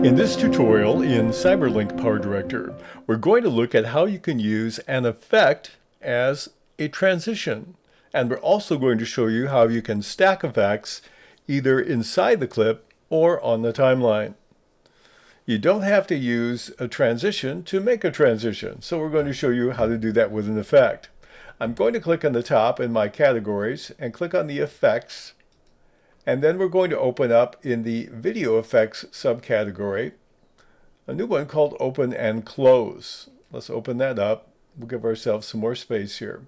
In this tutorial in Cyberlink PowerDirector, we're going to look at how you can use an effect as a transition. And we're also going to show you how you can stack effects either inside the clip or on the timeline. You don't have to use a transition to make a transition, so we're going to show you how to do that with an effect. I'm going to click on the top in my categories and click on the effects. And then we're going to open up in the video effects subcategory a new one called open and close. Let's open that up. We'll give ourselves some more space here.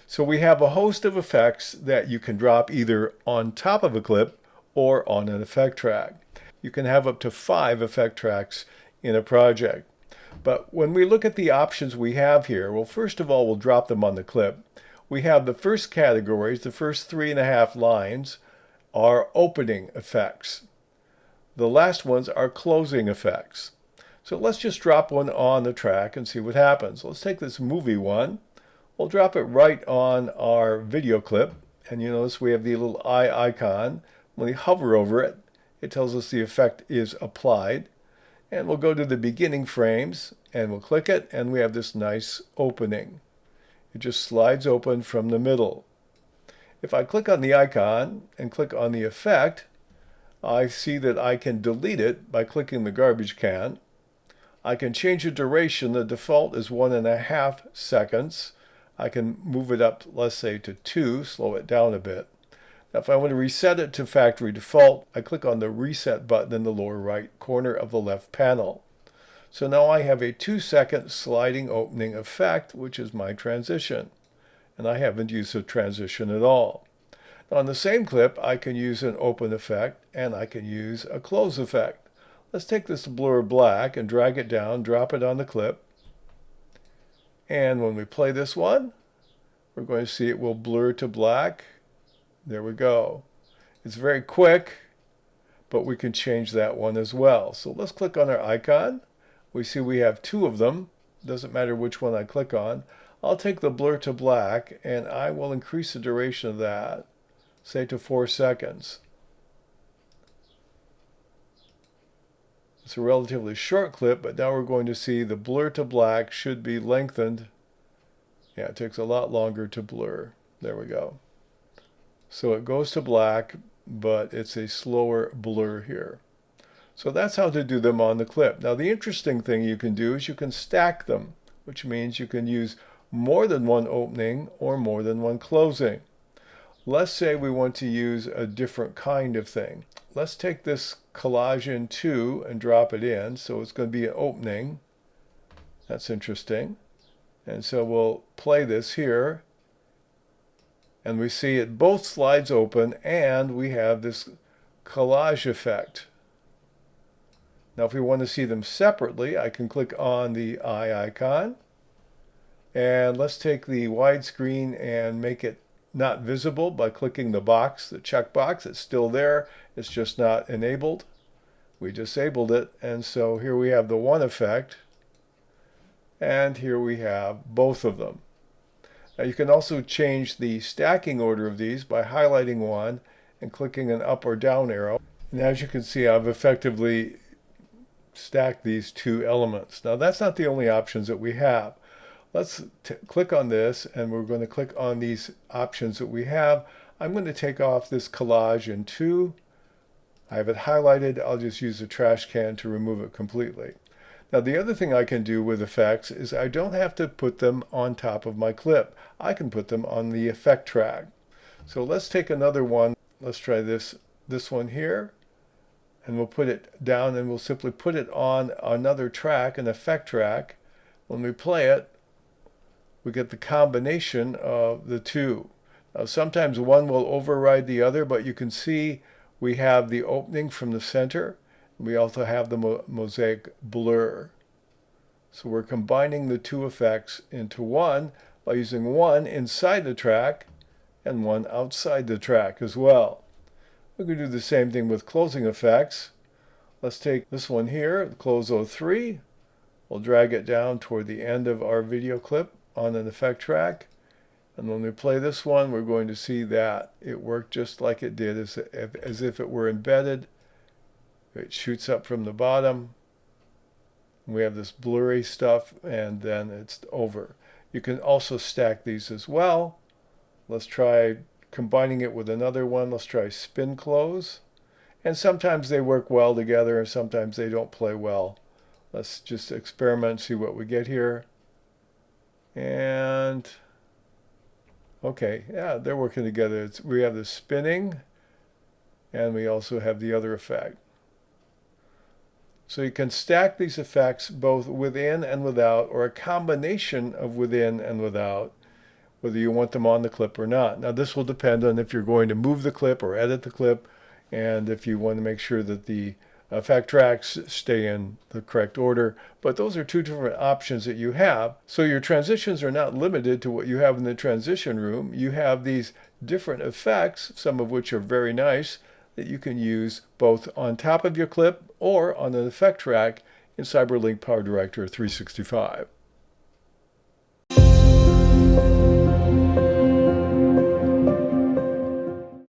So we have a host of effects that you can drop either on top of a clip or on an effect track. You can have up to 5 effect tracks in a project. But when we look at the options we have here, well, first of all, we'll drop them on the clip. We have the first categories, the first 3.5 lines, are opening effects. The last ones are closing effects. So let's just drop one on the track and see what happens. Let's take this movie one. We'll drop it right on our video clip. And you notice we have the little eye icon. When we hover over it, it tells us the effect is applied. And we'll go to the beginning frames and we'll click it and we have this nice opening. It just slides open from the middle. If I click on the icon and click on the effect, I see that I can delete it by clicking the garbage can. I can change the duration. The default is 1.5 seconds. I can move it up, let's say, to 2, slow it down a bit. Now, if I want to reset it to factory default, I click on the reset button in the lower right corner of the left panel. So now I have a 2-second sliding opening effect, which is my transition. And I haven't used a transition at all. Now on the same clip, I can use an open effect and I can use a close effect. Let's take this blur black and drag it down, drop it on the clip. And when we play this one, we're going to see it will blur to black. There we go. It's very quick, but we can change that one as well. So let's click on our icon. We see we have 2 of them. Doesn't matter which one I click on. I'll take the blur to black and I will increase the duration of that, say to 4 seconds. It's a relatively short clip, but now we're going to see the blur to black should be lengthened. Yeah, it takes a lot longer to blur. There we go. So it goes to black, but it's a slower blur here. So that's how to do them on the clip. Now the interesting thing you can do is you can stack them, which means you can use more than one opening or more than one closing. Let's say we want to use a different kind of thing. Let's take this collage in 2 and drop it in. So it's going to be an opening. That's interesting. And so we'll play this here. And we see it both slides open and we have this collage effect. Now if we want to see them separately, I can click on the eye icon. And let's take the widescreen and make it not visible by clicking the box, the checkbox. It's still there. It's just not enabled. We disabled it. And so here we have the one effect. And here we have both of them. Now you can also change the stacking order of these by highlighting one and clicking an up or down arrow. And as you can see, I've effectively stacked these 2 elements. Now that's not the only options that we have. Let's click on this and we're going to click on these options that we have. I'm going to take off this collage in 2. I have it highlighted. I'll just use a trash can to remove it completely. Now the other thing I can do with effects is I don't have to put them on top of my clip. I can put them on the effect track. So let's take another one. Let's try this one here. And we'll put it down and we'll simply put it on another track, an effect track. When we play it, we get the combination of the 2. Now sometimes one will override the other, but you can see we have the opening from the center. We also have the mosaic blur. So we're combining the 2 effects into one by using one inside the track and one outside the track as well. We can do the same thing with closing effects. Let's take this one here, close 03. We'll drag it down toward the end of our video clip on an effect track. And when we play this one, we're going to see that it worked just like it did, as if it were embedded. It shoots up from the bottom, We have this blurry stuff, and then it's over. You can also stack these as well. Let's try combining it with another one. Let's try spin close. And sometimes they work well together, and sometimes they don't play well. Let's just experiment and see what we get here. And okay, yeah, they're working together. We have the spinning, and we also have the other effect. So you can stack these effects both within and without, or a combination of within and without, whether you want them on the clip or not. Now this will depend on if you're going to move the clip or edit the clip, and if you want to make sure that the effect tracks stay in the correct order. But those are two different options that you have. So your transitions are not limited to what you have in the transition room. You have these different effects, some of which are very nice, that you can use both on top of your clip or on an effect track in CyberLink PowerDirector 365.